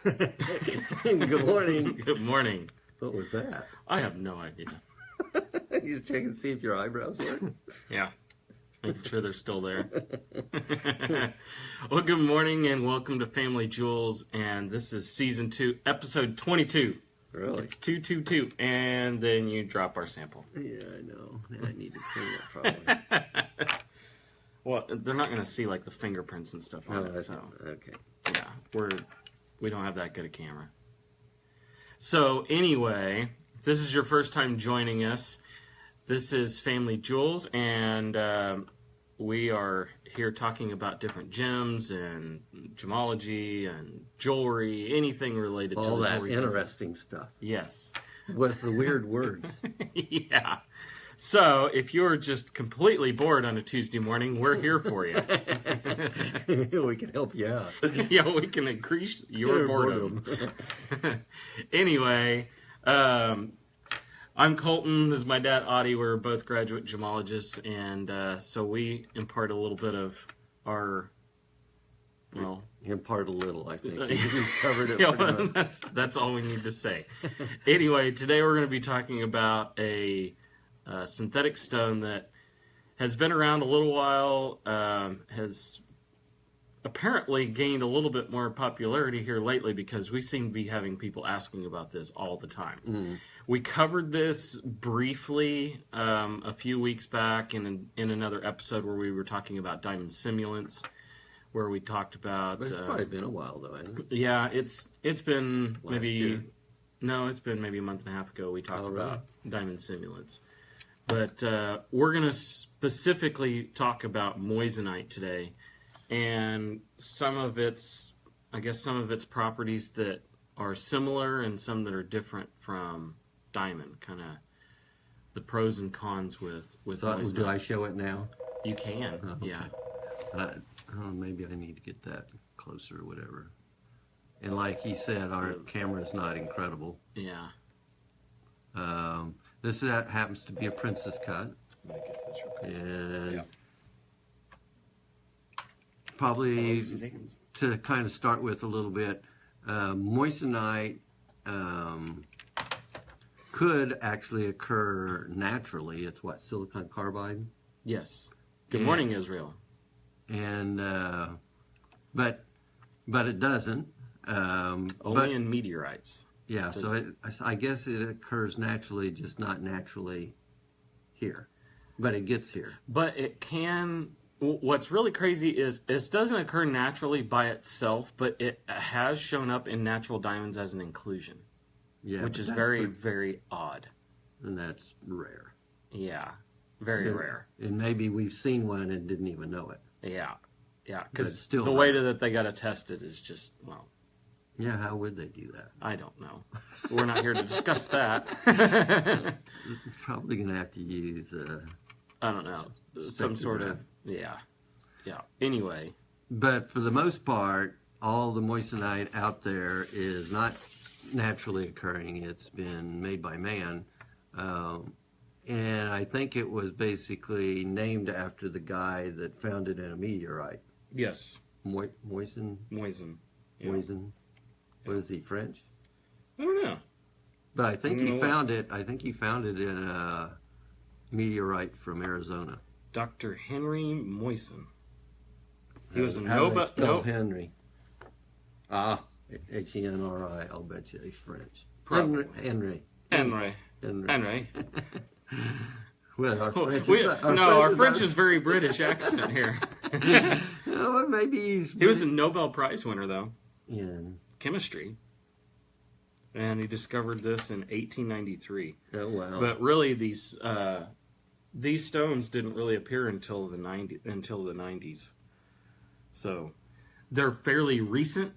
Good morning. Good morning. What was that? I have no idea. You just checking to see if your eyebrows work? Yeah. Making sure they're still there. Well, good morning and welcome to Family Jewels. And this is season 2, episode 22. Really? It's 222. And then you drop our sample. Yeah, I know. I need to clean it probably. Well, they're not going to see like the fingerprints and stuff on it. So okay. yeah, we don't have that good a camera. So anyway, if this is your first time joining us, this is Family Jewels, and we are here talking about different gems and gemology and jewelry, anything related to all the that jewelry interesting stuff. Yes. With the weird words. Yeah. So if you're just completely bored on a Tuesday morning, we're here for you. We can help you out. Yeah, we can increase your boredom. Anyway, I'm Colton. This is my dad, Audie. We're both graduate gemologists, and so we impart a little bit of our, well... Impart a little, I think. You covered it Yeah, pretty much. that's all we need to say. Anyway, today we're going to be talking about a synthetic stone that has been around a little while, has apparently gained a little bit more popularity here lately because we seem to be having people asking about this all the time. Mm. We covered this briefly a few weeks back in another episode where we were talking about diamond simulants, where we talked about... But it's probably been a while, though, hasn't it? Yeah, it's been Last maybe... year? No, it's been maybe a month and a half ago we talked Oh, really? about diamond simulants. But we're going to specifically talk about moissanite today, and some of its properties that are similar and some that are different from diamond, kind of the pros and cons with moissanite. Do I show it now? You can, Oh, okay. yeah. Maybe I need to get that closer or whatever. And like he said, our camera's not incredible. Yeah. That happens to be a princess cut. Let me get this real quick. And Yeah. probably to kind of start with a little bit, moissanite could actually occur naturally. It's what, silicon carbide? Yes. Good morning, Israel. And but it doesn't. Only in meteorites. Yeah, so I guess it occurs naturally, just not naturally here. But it gets here. But it can... What's really crazy is this doesn't occur naturally by itself, but it has shown up in natural diamonds as an inclusion. Yeah, which is very, very odd. And that's rare. Yeah, very rare. And maybe we've seen one and didn't even know it. Yeah, yeah, because still the way that they got it tested is just, well... Yeah, how would they do that? I don't know. We're not here to discuss that. It's probably going to have to use... I don't know. Some sort of... Yeah. Yeah. Anyway. But for the most part, all the moissanite out there is not naturally occurring. It's been made by man. And I think it was basically named after the guy that found it in a meteorite. Yes. Moissan? Moissan. Yeah. Moissan. What is he, French? I don't know. But I think he found it. I think he found it in a meteorite from Arizona. Dr. Henry Moissan. He was a How do they spell Nobel. Henry? Henri. I'll bet you he's French. Probably. Henry. Well, our French our French is very British accent here. Well, maybe He was a Nobel Prize winner, though. Yeah. Chemistry. And he discovered this in 1893. Oh, wow. But really, these stones didn't really appear until the 90s. So they're fairly recent.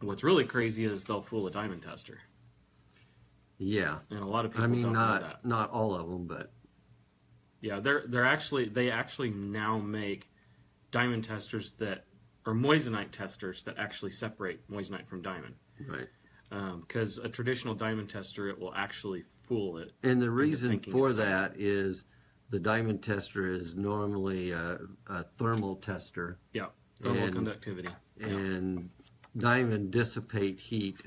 What's really crazy is they'll fool a diamond tester. Yeah. And a lot of people don't know that. Not all of them, but yeah, they actually now make diamond testers that, or moissanite testers that actually separate moissanite from diamond. Right. Because a traditional diamond tester, it will actually fool it. And the reason for that is the diamond tester is normally a thermal tester. Yeah, thermal conductivity. And diamond dissipate heat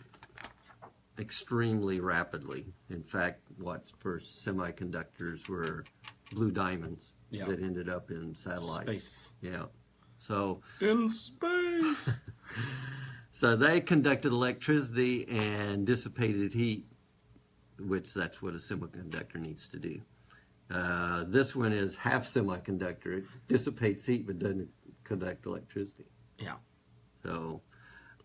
extremely rapidly. In fact, what's first semiconductors were blue diamonds that ended up in satellites. Space. Yeah. So in space. So they conducted electricity and dissipated heat, which that's what a semiconductor needs to do. This one is half semiconductor. It dissipates heat but doesn't conduct electricity. Yeah. So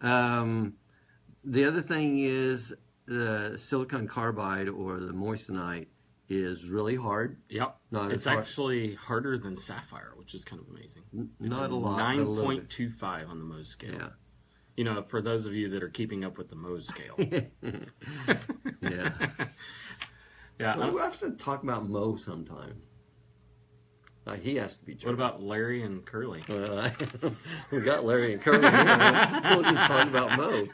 the other thing is the silicon carbide or the moissanite is really hard. Yep. Not it's as hard. Actually harder than sapphire, which is kind of amazing. It's Not a lot. 9.25 on the Mohs scale. Yeah. You know, for those of you that are keeping up with the Mohs scale. Yeah. Yeah. Well, we'll have to talk about Mo sometime. He has to be joking. What about Larry and Curly? We got Larry and Curly here. We'll just talk about Mo.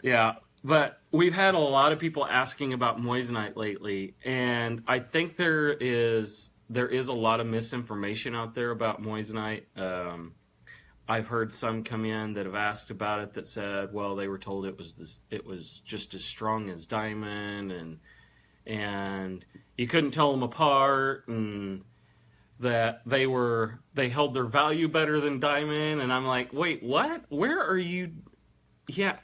Yeah, but we've had a lot of people asking about moissanite lately, and I think there is a lot of misinformation out there about moissanite. I've heard some come in that have asked about it that said, well, they were told it was just as strong as diamond, and you couldn't tell them apart, and that they held their value better than diamond, and I'm like, wait, what? Where are you? Yeah,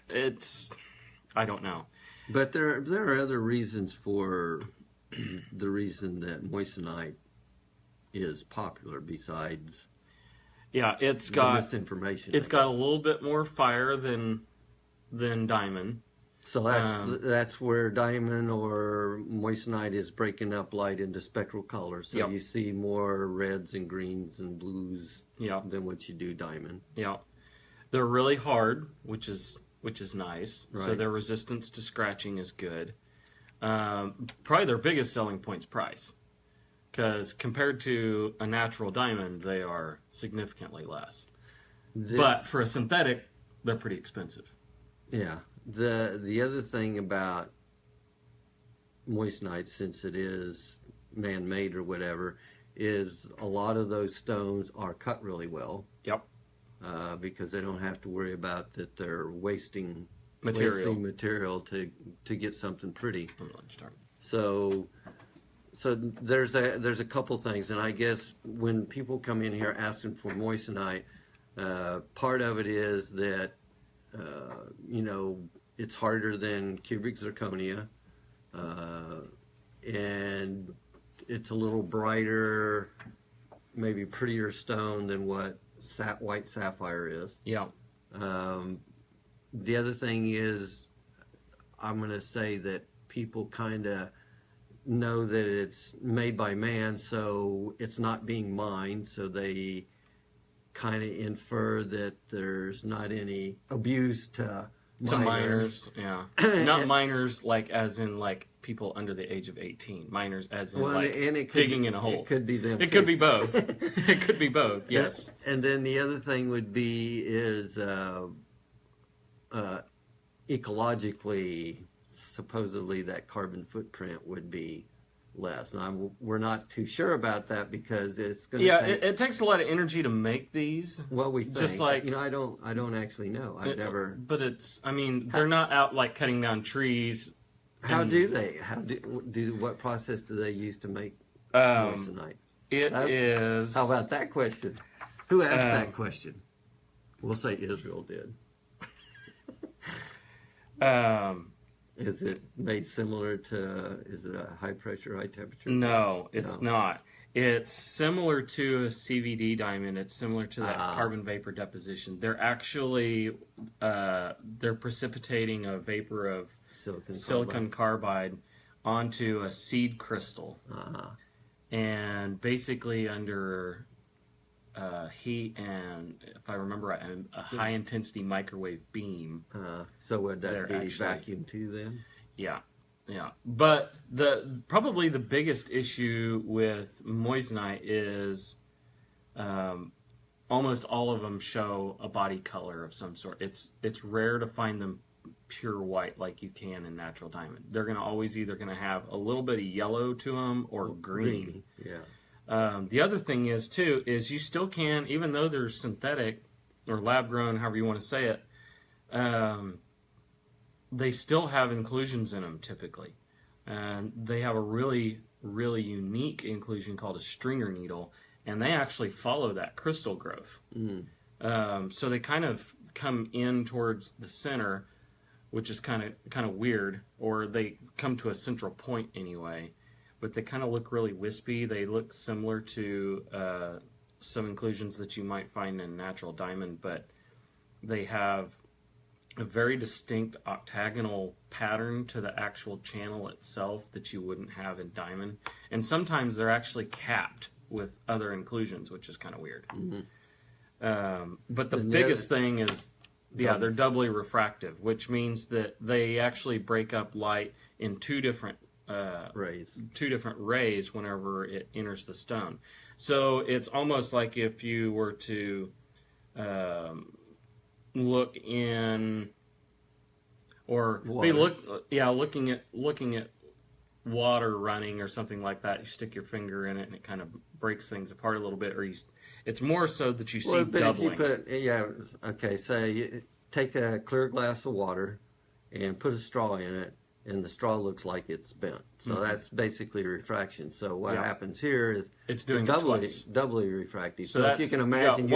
I don't know. But there are other reasons for the reason that moissanite is popular besides it's got misinformation. It's got a little bit more fire than diamond. So that's where diamond or moissanite is breaking up light into spectral colors. So you see more reds and greens and blues than what you do diamond. Yeah. They're really hard, which is nice. Right. So their resistance to scratching is good. Probably their biggest selling point's price, because compared to a natural diamond, they are significantly less. But for a synthetic, they're pretty expensive. Yeah. The other thing about moissanite, since it is man-made or whatever, is a lot of those stones are cut really well. Yep. Because they don't have to worry about that they're wasting material to get something pretty. So there's a couple things, and I guess when people come in here asking for moissanite, part of it is that it's harder than cubic zirconia, and it's a little brighter, maybe prettier stone than what white sapphire is. Yeah. The other thing is, I'm going to say that people kind of know that it's made by man, so it's not being mined, so they kind of infer that there's not any abuse to miners. Yeah. Not miners like as in like people under the age of 18. Miners as in digging in a hole. It could be them. It could be both. It could be both, yes. And then the other thing would be ecologically, supposedly that carbon footprint would be less. Now, we're not too sure about that because it's going to it takes a lot of energy to make these. Well, we think. Just like, I don't actually know. I've never. But they're not out like cutting down trees. How do they? What process do they use to make moissanite? How about that question? Who asked that question? We'll say Israel did. Is it made similar to, is it a high pressure, high temperature? No, it's not. It's similar to a CVD diamond. It's similar to that carbon vapor deposition. They're actually, they're precipitating a vapor of silicon carbide onto a seed crystal. And basically under heat and, if I remember right, a high intensity microwave beam. So would that be vacuum too then? Yeah. But probably the biggest issue with moissanite is almost all of them show a body color of some sort. It's rare to find them pure white like you can in natural diamond. They're going to always either going to have a little bit of yellow to them or green. Yeah. The other thing is too is you still can, even though they're synthetic, or lab grown, however you want to say it, they still have inclusions in them typically. And they have a really, really unique inclusion called a stringer needle, and they actually follow that crystal growth. So they kind of come in towards the center, which is kind of weird, or they come to a central point anyway. But they kind of look really wispy. They look similar to some inclusions that you might find in natural diamond, but they have a very distinct octagonal pattern to the actual channel itself that you wouldn't have in diamond. And sometimes they're actually capped with other inclusions, which is kind of weird. But the biggest thing is, they're doubly refractive, which means that they actually break up light in two different rays whenever it enters the stone. So it's almost like if you were to look in, or looking at water running or something like that. You stick your finger in it and it kind of breaks things apart a little bit, or it's more so that you see doubling. If you put, say you take a clear glass of water and put a straw in it, and the straw looks like it's bent. So that's basically refraction. So what happens here is it's doing doubly refractive. So if you can imagine,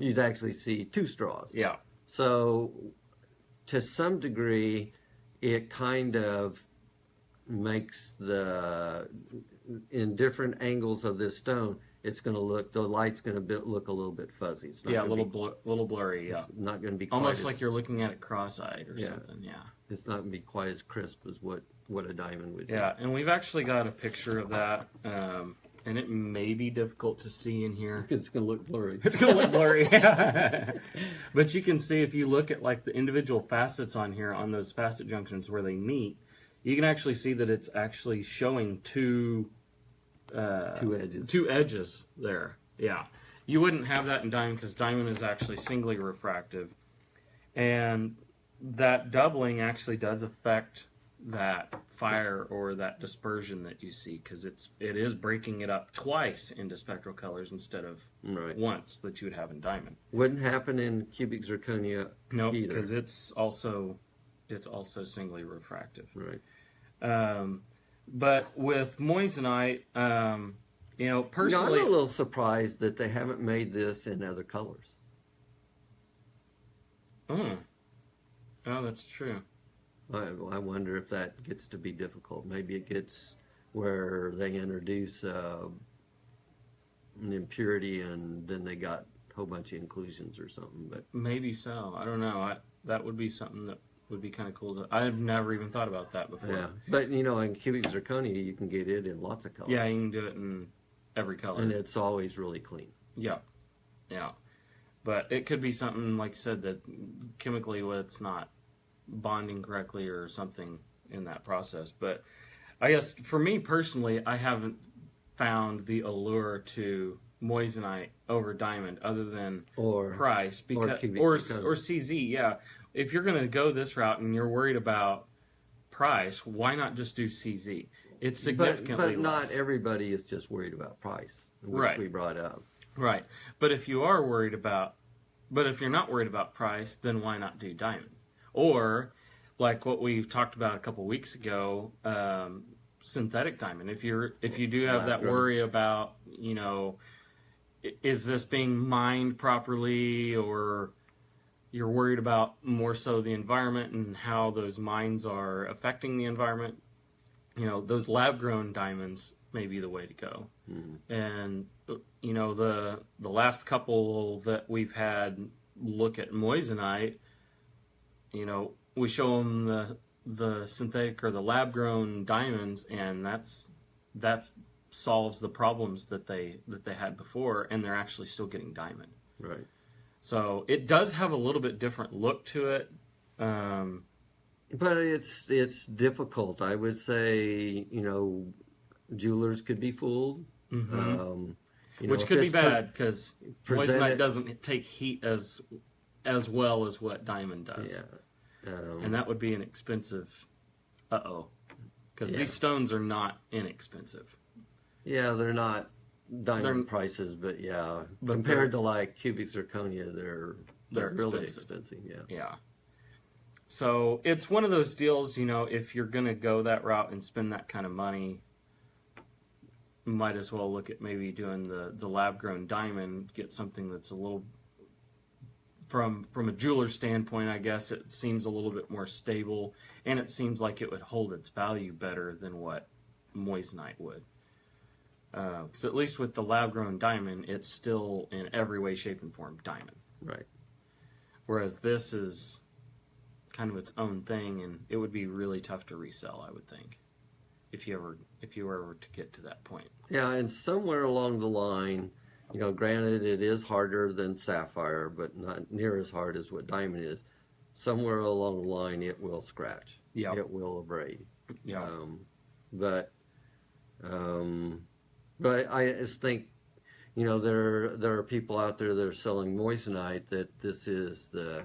you'd actually see two straws. Yeah. So to some degree, it kind of makes in different angles of this stone, it's going to look, the light's going to look a little bit fuzzy. It's not a little blurry. Yeah, it's not going to be almost like you're looking at it cross-eyed or something. Yeah, it's not going to be quite as crisp as what a diamond would be. Yeah, and we've actually got a picture of that, and it may be difficult to see in here. It's going to look blurry. It's going to look blurry. But you can see if you look at like the individual facets on here, on those facet junctions where they meet, you can actually see that it's actually showing two edges there. Yeah, you wouldn't have that in diamond because diamond is actually singly refractive, and that doubling actually does affect that fire or that dispersion that you see, because it is breaking it up twice into spectral colors instead of once that you would have in diamond. Wouldn't happen in cubic zirconia. No, because it's also singly refractive. Right. But with moissanite, personally, I'm a little surprised that they haven't made this in other colors. Oh, that's true. I wonder if that gets to be difficult. Maybe it gets where they introduce an impurity and then they got a whole bunch of inclusions or something. But maybe so. I don't know. That would be something that would be kind of cool. I've never even thought about that before. Yeah, but in cubic zirconia, you can get it in lots of colors. Yeah, you can do it in every color. And it's always really clean. Yeah. But it could be something, like I said, that chemically it's not bonding correctly or something in that process. But I guess for me personally, I haven't found the allure to moissanite over diamond other than price or CZ. Yeah, if you're going to go this route and you're worried about price, why not just do CZ? It's significantly but not less. Everybody is just worried about price, which we brought up. Right, but if you're not worried about price, then why not do diamond? Or, like what we talked about a couple weeks ago, synthetic diamond. If you do have that worry about, is this being mined properly, or you're worried about more so the environment and how those mines are affecting the environment, those lab-grown diamonds may be the way to go. Mm-hmm. And, the last couple that we've had look at moissanite, we show them the synthetic or the lab-grown diamonds, and that solves the problems that they had before, and they're actually still getting diamond. Right. So it does have a little bit different look to it. But it's difficult. I would say, jewelers could be fooled. Mm-hmm. Which could be bad, because moissanite doesn't take heat as well as what diamond does. Yeah. And that would be an expensive, because these stones are not inexpensive. Yeah, they're not diamond prices, but yeah, But compared to like cubic zirconia, they're they're really expensive. expensive. Yeah. Yeah. So it's one of those deals, if you're going to go that route and spend that kind of money, you might as well look at maybe doing the lab grown diamond, get something that's a little, from a jeweler's standpoint, I guess it seems a little bit more stable, and it seems like it would hold its value better than what moissanite would. So at least with the lab grown diamond, it's still in every way, shape, and form diamond. Right. Whereas this is kind of its own thing, and it would be really tough to resell, I would think, if you were ever to get to that point. Yeah, and somewhere along the line, granted it is harder than sapphire, but not near as hard as what diamond is. Somewhere along the line, it will scratch. Yeah. It will abrade. Yeah. But I just think, there are people out there that are selling moissanite that this is the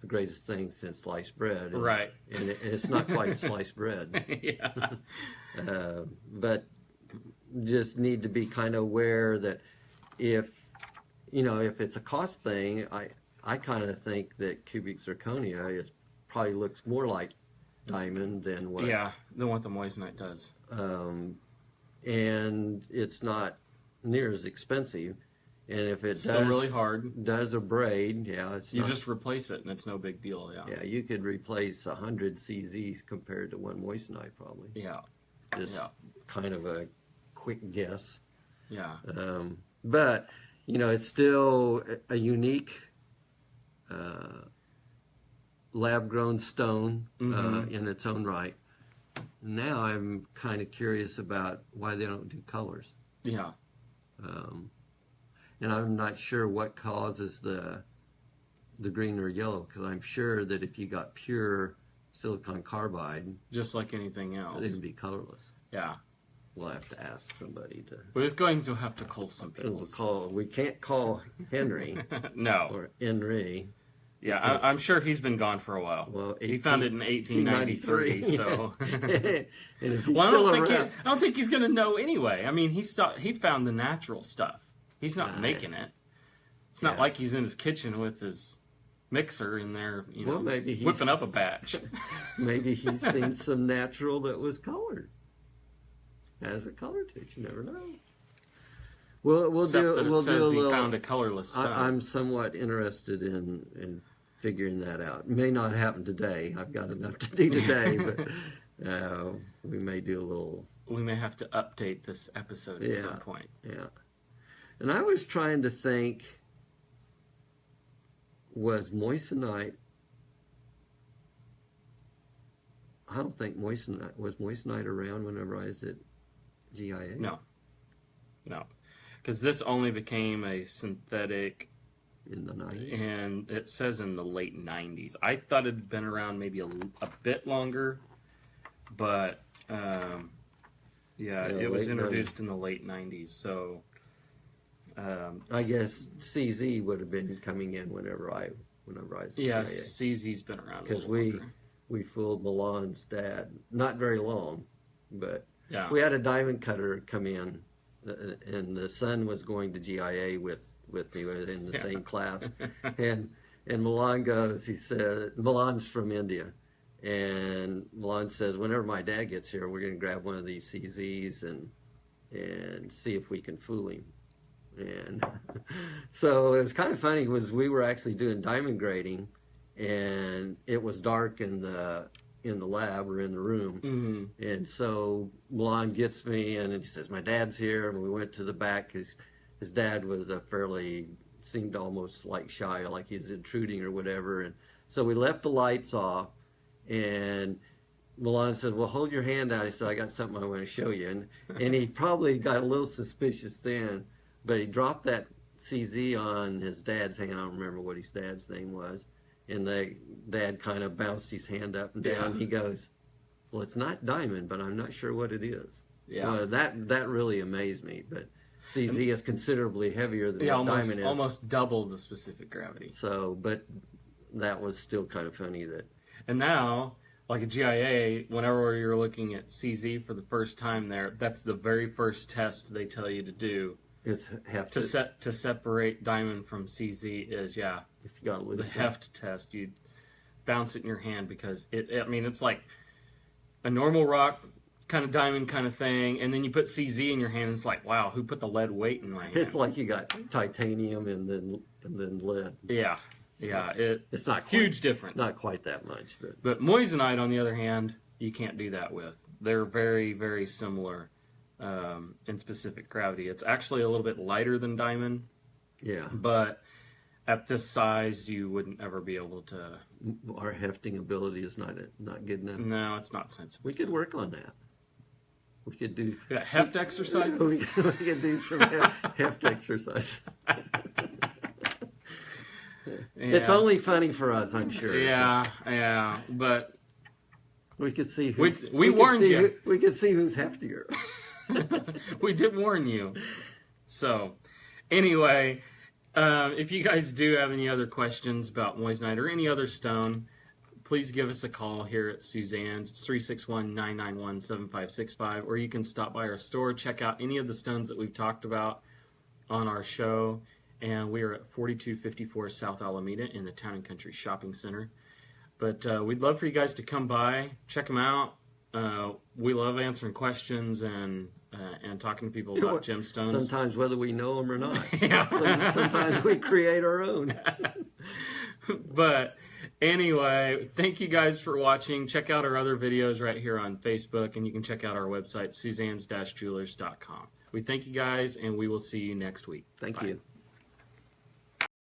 greatest thing since sliced bread. And, Right. And it's not quite sliced bread. Yeah. But just need to be kind of aware that if it's a cost thing, I kind of think that cubic zirconia probably looks more like diamond than what. Yeah, than what the moissanite does. And it's not near as expensive. And if it Still really hard. does abrade, yeah, it's You not, just replace it, and it's no big deal. Yeah. yeah, you could replace 100 CZs compared to one moissanite probably. Yeah. Just Yeah. kind of a quick guess. Yeah. But it's still a unique lab-grown stone in its own right. Now I'm kind of curious about why they don't do colors. Yeah. And I'm not sure what causes the green or yellow, because I'm sure that if you got pure silicon carbide, Just like anything else. it'd be colorless. Yeah. We'll have to ask somebody to. We're going to have to call some people. We can't call Henry No. or Henry. Yeah, because- I'm sure he's been gone for a while. Well, He found it in 1893, so. And if he's Well, still I around, don't think he's going to know anyway. I mean, he found the natural stuff. He's not Right. making it. It's not Yeah. like he's in his kitchen with his mixer in there, Well, maybe he's- whipping up a batch. maybe he's seen some natural that was colored. Has a color to it. You never know. We'll Except do that it we'll says do a he little. found a colorless stone. I'm somewhat interested in figuring that out. May not happen today. I've got enough to do today, but we may do a little. We may have to update this episode at some point. Yeah. And I was trying to think, was moissanite, I don't think was moissanite around whenever I was at GIA? No. Because this only became a synthetic, In the 90s? and it says in the late 90s. I thought it had been around maybe a bit longer, but it was late introduced in the late 90s. So I guess CZ would have been coming in whenever I was at yeah, GIA. CZ's been around a Because little longer. we fooled Milan's dad. Not very long, but Yeah. we had a diamond cutter come in, and the son was going to GIA with me in the same class. And Milan goes, he said, Milan's from India. And Milan says, whenever my dad gets here, we're going to grab one of these CZs and see if we can fool him. And so it was kind of funny was we were actually doing diamond grading, and it was dark in the lab or in the room. Mm-hmm. And so Milan gets me in and he says, my dad's here. And we went to the back because his dad was seemed almost like shy, like he was intruding or whatever. And so we left the lights off, and Milan said, well, hold your hand out. He said, I got something I want to show you. And he probably got a little suspicious then, but he dropped that CZ on his dad's hand. I don't remember what his dad's name was. And the dad kind of bounced his hand up and down. Yeah. He goes, well, it's not diamond, but I'm not sure what it is. Yeah. Well, that really amazed me. But CZ is considerably heavier than what diamond is. almost double the specific gravity. So, but that was still kind of funny that. And now like a GIA, whenever you're looking at CZ for the first time there, that's the very first test they tell you to do. It's heft To separate diamond from CZ is, if you got the loose. heft test. You bounce it in your hand because it's like a normal rock kind of diamond kind of thing, and then you put CZ in your hand, and it's like, wow, who put the lead weight in my hand? It's like you got titanium and then lead. Yeah, It's not quite, huge difference. Not quite that much, But moissanite, on the other hand, you can't do that with. They're very, very similar in specific gravity. It's actually a little bit lighter than diamond, yeah. but at this size, you wouldn't ever be able to. Our hefting ability is not good enough. No, it's not sensitive. We could work on that. We could do Heft exercises. we could do some heft exercises. It's only funny for us, I'm sure. Yeah, but we could see. We warned you. We could see who's heftier. We did warn you. So, anyway, if you guys do have any other questions about moissanite or any other stone, please give us a call here at Suzanne's. It's 361-991-7565, or you can stop by our store, check out any of the stones that we've talked about on our show. And we are at 4254 South Alameda in the Town and Country Shopping Center. But we'd love for you guys to come by, check them out. We love answering questions and talking to people about gemstones. Sometimes whether we know them or not. Yeah. Sometimes we create our own. But anyway, thank you guys for watching. Check out our other videos right here on Facebook, and you can check out our website, suzannes-jewelers.com. We thank you guys, and we will see you next week. Thank Bye. you.